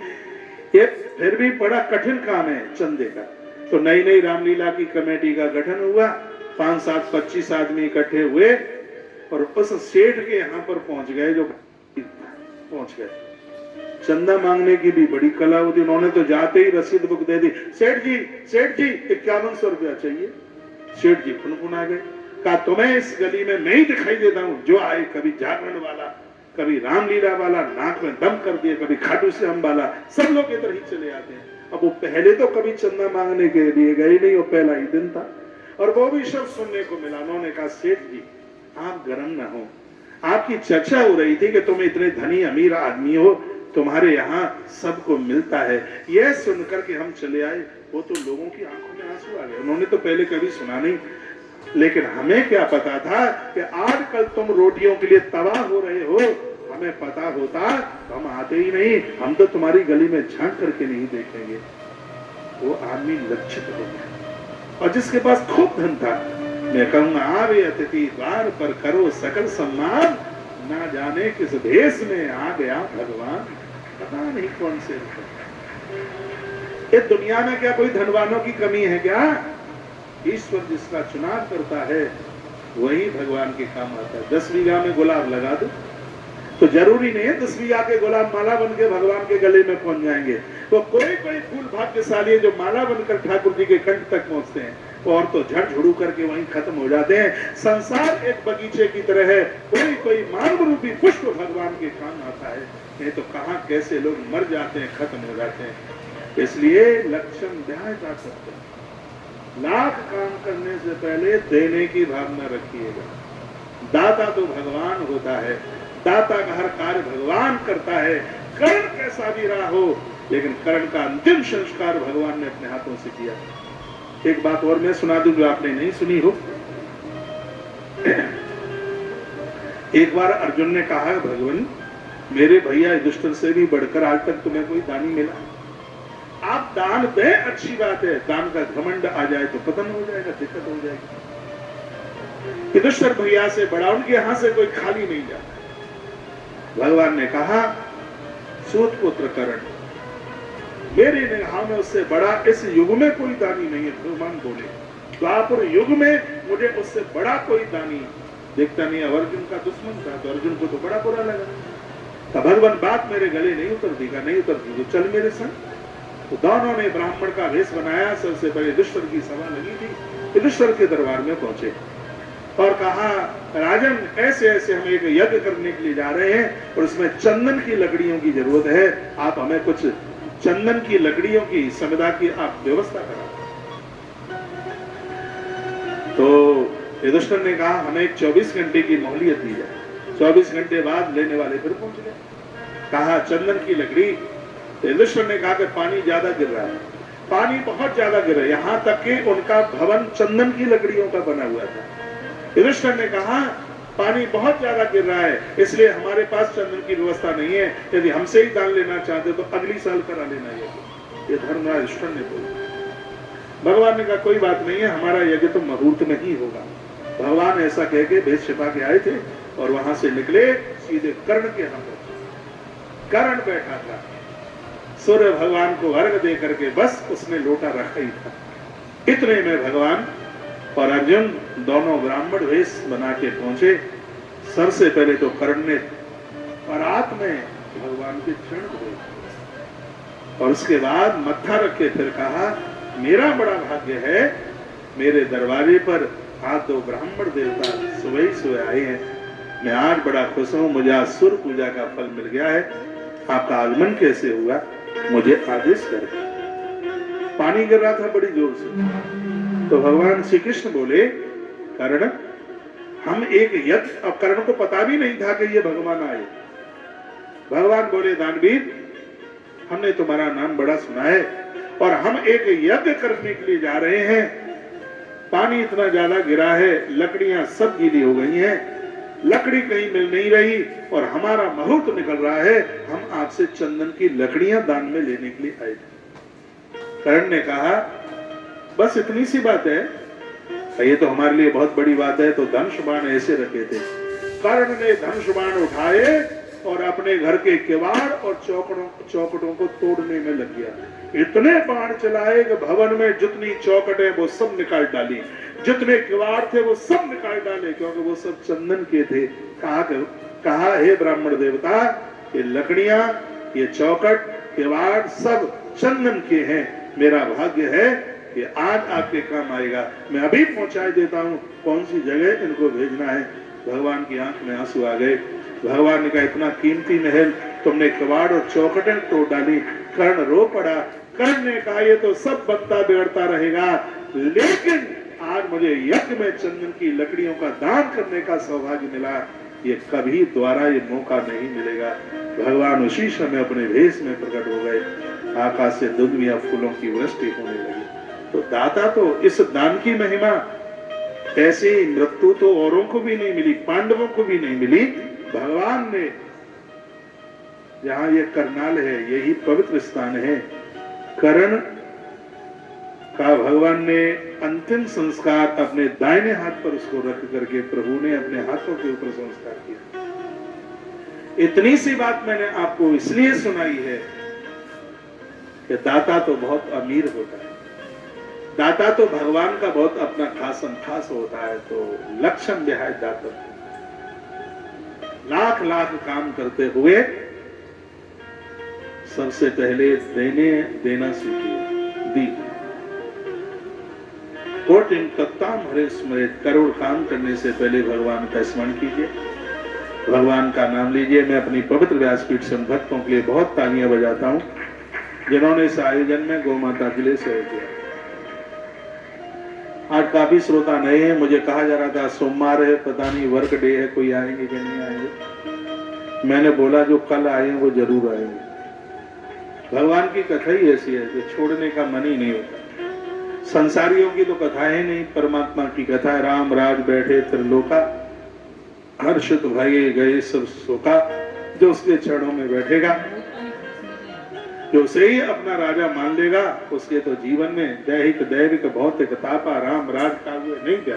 ये फिर भी बड़ा कठिन काम है चंदे का। तो नई नई रामलीला की कमेटी का गठन हुआ, 5, 7, 25 आदमी इकट्ठे हुए और उस सेठ के यहाँ पर पहुंच गए, जो पहुंच गए। चंदा मांगने की भी बड़ी कला होती, उन्होंने तो जाते ही रसीद बुक दे दी, सेठ जी 5100 रुपया चाहिए। सेठ जी फुनफुना गए, कहा तुम्हें इस गली में मैं ही दिखाई देता हूं, जो आए कभी जागरण वाला, कभी रामलीला वाला, नाक में दम कर दिए, कभी खाटू श्याम वाला, सब लोग इधर ही चले आते हैं। अब वो पहले तो कभी चंदा मांगने के लिए गए नहीं, वो पहला ही दिन था और वो भी शब्द सुनने को मिला। उन्होंने कहा सेठ जी आप गर्म ना हो, आपकी चर्चा हो रही थी कि तुम इतने धनी अमीर आदमी हो, तुम्हारे यहाँ सबको मिलता है। यह सुनकर के हम चले आए, वो तो लोगों की आंखों में आंसू आ गए। उन्होंने तो पहले कभी सुना नहीं, लेकिन हमें क्या पता था कि आजकल तुम रोटियों के लिए तबाह हो रहे हो। हमें पता होता तो हम आते ही नहीं, हम तो तुम्हारी गली में झांक करके नहीं देखेंगे। वो आदमी लज्जित हो गया और जिसके पास खूब धन था, मैं कहूंगा आवे अतिथि द्वार पर करो सकल सम्मान, ना जाने किस देश में आ गया भगवान, पता नहीं कौन से। ये दुनिया में क्या कोई धनवानों की कमी है क्या? ईश्वर जिसका चुनाव करता है वही भगवान के काम आता है। 10 बीघा में गुलाब लगा दो तो जरूरी नहीं है 10 बीघा के गुलाब माला बन के भगवान के गले में पहुंच जाएंगे। तो कोई कोई फूल भाग्यशाली है जो माला बनकर ठाकुर जी के कंठ तक पहुंचते हैं, और तो झड़ झुड़ू करके वहीं खत्म हो जाते हैं। संसार एक बगीचे की तरह है, कोई कोई मानव रूपी पुष्प भगवान के काम आता है, नहीं तो कहां कैसे लोग मर जाते हैं, खत्म हो जाते हैं। इसलिए लक्षण ध्यान जा सकते हैं, लाख काम करने से पहले देने की भावना रखिएगा। दाता तो भगवान होता है, दाता का हर कार्य भगवान करता है, कर्ण कैसा भी रहा हो, लेकिन कर्ण का अंतिम संस्कार भगवान ने अपने हाथों से किया। एक बात और मैं सुना दूं जो आपने नहीं सुनी हो। एक बार अर्जुन ने कहा भगवान मेरे भैया युधिष्ठिर से भी बढ़कर आज तक तुम्हें कोई दानी मिला? आप दान दें अच्छी बात है, दान का घमंड आ जाए तो पतन हो जाएगा, दिक्कत हो जाएगी। युधिष्ठिर भैया से बड़ा, उनके यहां से कोई खाली नहीं जाता। भगवान ने कहा सूत पुत्र कर्ण, मेरी निगाह में उससे बड़ा इस युग में कोई दानी नहीं है। भगवान बोले द्वापर युग में मुझे उससे बड़ा कोई दानी देखता नहीं। अर्जुन का दुश्मन था तो अर्जुन को तो बड़ा बुरा लगा। तो भगवान बात मेरे गले नहीं उतरती का, नहीं उतरती तो चल मेरे संग। तो दोनों ने ब्राह्मण का वेश बनाया, सबसे पहले युधिष्ठिर की सभा लगी थी, युधिष्ठिर के दरबार में पहुंचे और कहा राजन ऐसे ऐसे हम एक यज्ञ करने के लिए जा रहे हैं और उसमें चंदन की लकड़ियों की जरूरत है, आप हमें कुछ चंदन की लकड़ियों की संविदा की आप व्यवस्था करा। तो युधिष्ठिर ने कहा हमें एक 24 घंटे की मोहलियत दी जाए। 24 घंटे बाद लेने वाले फिर पहुंच गए। कहा चंदन की लकड़ी। युधिष्ठिर ने कहा कि पानी ज्यादा गिर रहा है, पानी बहुत ज्यादा गिर रहा है, यहां तक कि उनका भवन चंदन की लकड़ियों का बना हुआ था। युधिष्ठिर ने कहा पानी बहुत ज्यादा गिर रहा है, इसलिए हमारे पास चंदन की व्यवस्था नहीं है, यदि हमसे ही दान लेना चाहते तो अगली साल करा लेना। ये धर्मराज युधिष्ठिर ने बोला। भगवान ने कहा कोई बात नहीं है, हमारा यज्ञ तो मुहूर्त में ही होगा। भगवान ऐसा कह के भेद छिपा के आए थे और वहां से निकले सीधे कर्ण के यहाँ पहुंचे। कर्ण बैठा था, सूर्य भगवान को अर्घ दे करके बस उसने लोटा रखा ही था। इतने में भगवान और अर्जुन दोनों ब्राह्मण वेश बना के पहुंचे। सबसे पहले तो कर्ण ने परात में भगवान के चरण धोए और उसके बाद मत्था रख के फिर कहा मेरा बड़ा भाग्य है, मेरे दरवाजे पर आज 2 ब्राह्मण देवता सुबह ही सुबह आए हैं, मैं आज बड़ा खुश हूं, मुझे आज सूर्य पूजा का फल मिल गया है, आपका आगमन कैसे हुआ मुझे आदेश करें। पानी गिर रहा था बड़ी जोर से। तो भगवान श्री कृष्ण बोले कर्ण हम एक यज्ञ, अब कर्ण को पता भी नहीं था कि ये भगवान आए। भगवान बोले दानवीर हमने तुम्हारा नाम बड़ा सुना है और हम एक यज्ञ करने के लिए जा रहे हैं पानी इतना ज्यादा गिरा है, लकड़ियां सब गीली हो गई हैं, लकड़ी कहीं मिल नहीं रही और हमारा मुहूर्त निकल रहा है, हम आपसे चंदन की लकड़ियां दान में लेने के लिए आए थे। कर्ण ने कहा बस इतनी सी बात है, ये तो हमारे लिए बहुत बड़ी बात है। तो धनुष बाण ऐसे रखे थे। कर्ण ने धनुष बाण उठाए और अपने घर के किवाड़ और चौखटों को तोड़ने में लग गया। इतने बाण चलाए कि भवन में जितनी चौखटें वो सब निकाल डाली, जितने किवाड़ थे वो सब निकाल डाले, क्योंकि वो सब चंदन के थे। कहा हे ब्राह्मण देवता, ये लकड़ियां, ये चौखट, किवाड़ सब चंदन के हैं। मेरा भाग्य है कि आज आपके काम आएगा। मैं अभी पहुंचा देता हूं कौन सी जगह इनको भेजना है। भगवान की आंख में आंसू आ गए। भगवान ने कहा इतना कीमती महल तुमने किवाड़ और चौखटें तोड़ डाली। कर्ण रो पड़ा। कर्ण ने कहा ये तो सब बनता बिगड़ता रहेगा, लेकिन आज मुझे यज्ञ में चंदन की लकड़ियों का दान करने का सौभाग्य मिला। ये कभी द्वारा ये मौका नहीं मिलेगा। भगवान उसी समय अपने भेष में प्रकट हो गए। आकाश से दुनिया फूलों की वृष्टि होने लगी। तो दाता तो इस दान की महिमा, ऐसी मृत्यु तो औरों को भी नहीं मिली, पांडवों को भी नहीं मिली। भगवान ने, जहां ये करनाल है यही पवित्र स्थान है। कर्ण का भगवान ने अंतिम संस्कार अपने दाहिने हाथ पर उसको रख करके प्रभु ने अपने हाथों के ऊपर संस्कार किया। इतनी सी बात मैंने आपको इसलिए सुनाई है कि दाता तो बहुत अमीर होता है, दाता तो भगवान का बहुत अपना खासन खास होता है। तो लक्षण विहाय दाता, लाख लाख काम करते हुए सबसे पहले देना सीखिए। दी कोटिन तत्ताम हरे स्मृत, करोड़ काम करने से पहले भगवान का स्मरण कीजिए, भगवान का नाम लीजिए। मैं अपनी पवित्र व्यासपीठ से भक्तों के लिए बहुत तालियां बजाता हूं जिन्होंने इस आयोजन में गौ माता के लिए सहयोग किया। आज काफी श्रोता नए हैं। मुझे कहा जा रहा था सोमवार है, पता नहीं वर्क डे है, कोई आएंगे कि नहीं आएंगे। मैंने बोला जो कल आए वो जरूर आएंगे। भगवान की कथा ही ऐसी है कि छोड़ने का मन ही नहीं होता। संसारियों की तो कथाएं नहीं, परमात्मा की कथा है। राम राज बैठे त्रिलोका, हर्षित भये गए सब शोका। जो उसके चरणों में बैठेगा, जो उसे ही अपना राजा मान लेगा, उसके तो जीवन में दैहिक दैविक भौतिक तापा राम राज का हुए नहीं क्या,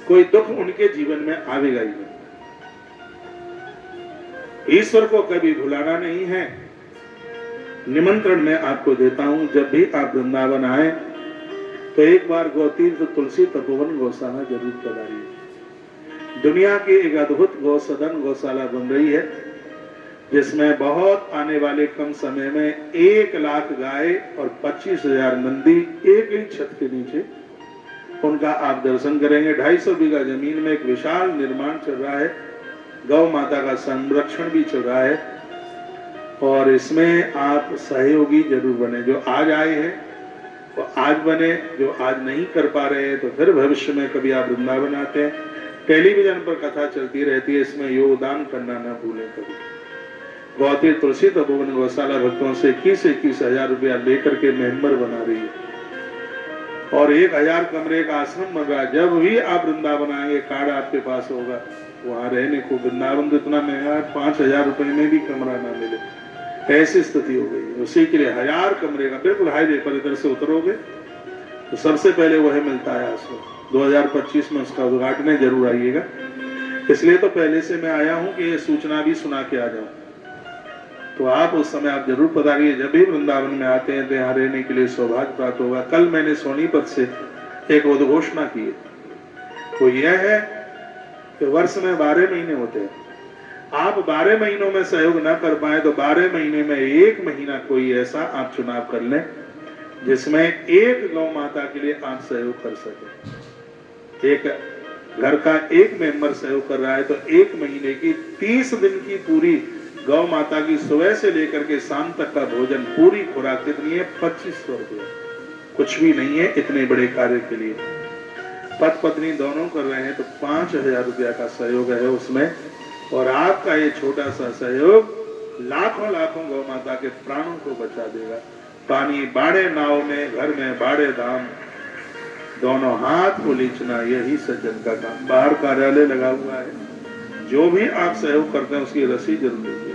कोई दुख उनके जीवन में आवेगा ही नहीं। ईश्वर को कभी भुलाना नहीं है। निमंत्रण मैं आपको देता हूं, जब भी आप वृंदावन आए तो एक बार गौतीर्थ तुलसी तपोवन गौशाला जरूर पधारिए। दुनिया की एक अद्भुत गौसदन गौशाला बन रही है, जिसमें बहुत आने वाले कम समय में 1 लाख गाय और 25,000 नंदी एक ही छत के नीचे, उनका आप दर्शन करेंगे। 250 बीघा जमीन में एक विशाल निर्माण चल रहा है। गौ माता का संरक्षण भी चल रहा है और इसमें आप सहयोगी जरूर बने। जो आज आए हैं वो आज बने, जो आज नहीं कर पा रहे हैं तो फिर भविष्य में कभी आप वृंदावन आते हैं, टेलीविजन पर कथा चलती रहती है, इसमें योगदान करना ना भूलें कभी। गौतीर्थ तुलसी तपोवन गौशाला भक्तों से 21,000 रुपया लेकर के मेंबर बना रही है और 1,000 कमरे का आश्रम बन रहा है। जब भी आप वृंदावन आएंगे कार्ड आपके पास होगा, वहां रहने को। वृंदावन तो इतना महंगा है, 5,000 रुपए में भी कमरा ना मिले, ऐसी स्थिति हो गई है। उसी के लिए 1,000 कमरे का, बिल्कुल हाईवे पर इधर से उतरोगे तो सबसे पहले वह मिलता है आश्रम। 2025 में उसका उद्घाटन जरूर आइएगा, इसलिए तो पहले से मैं आया हूं कि ये सूचना भी सुना के आ जाऊं। तो आप उस समय आप जरूर पधारिए। जब भी वृंदावन में आते हैं तो यहाँ रहने के लिए सौभाग्य प्राप्त होगा। कल मैंने सोनीपत से एक उद्घोषणा की है, वो यह है कि वर्ष में 12 महीने होते हैं। आप 12 महीनों में सहयोग न कर पाए तो 12 महीने में 1 महीना कोई ऐसा आप चुनाव कर लें जिसमें एक गौ माता के लिए आप सहयोग कर सके। एक घर का एक मेंबर सहयोग कर रहा है तो 1 महीने की 30 दिन की पूरी गौ माता की सुबह से लेकर के शाम तक का भोजन, पूरी खुराक कितनी है? 2500 रुपया। कुछ भी नहीं है इतने बड़े कार्य के लिए। पति पत्नी दोनों कर रहे हैं तो 5,000 रुपया का सहयोग है उसमें, और आपका ये छोटा सा सहयोग लाखों लाखों गौ माता के प्राणों को बचा देगा। पानी बाड़े नाव में, घर में बाड़े दाम, दोनों हाथ उलीचना यही सज्जन का काम। बाहर कार्यालय लगा हुआ है, जो भी आप सहयोग करते हैं उसकी रसीद जरूर दीजिए।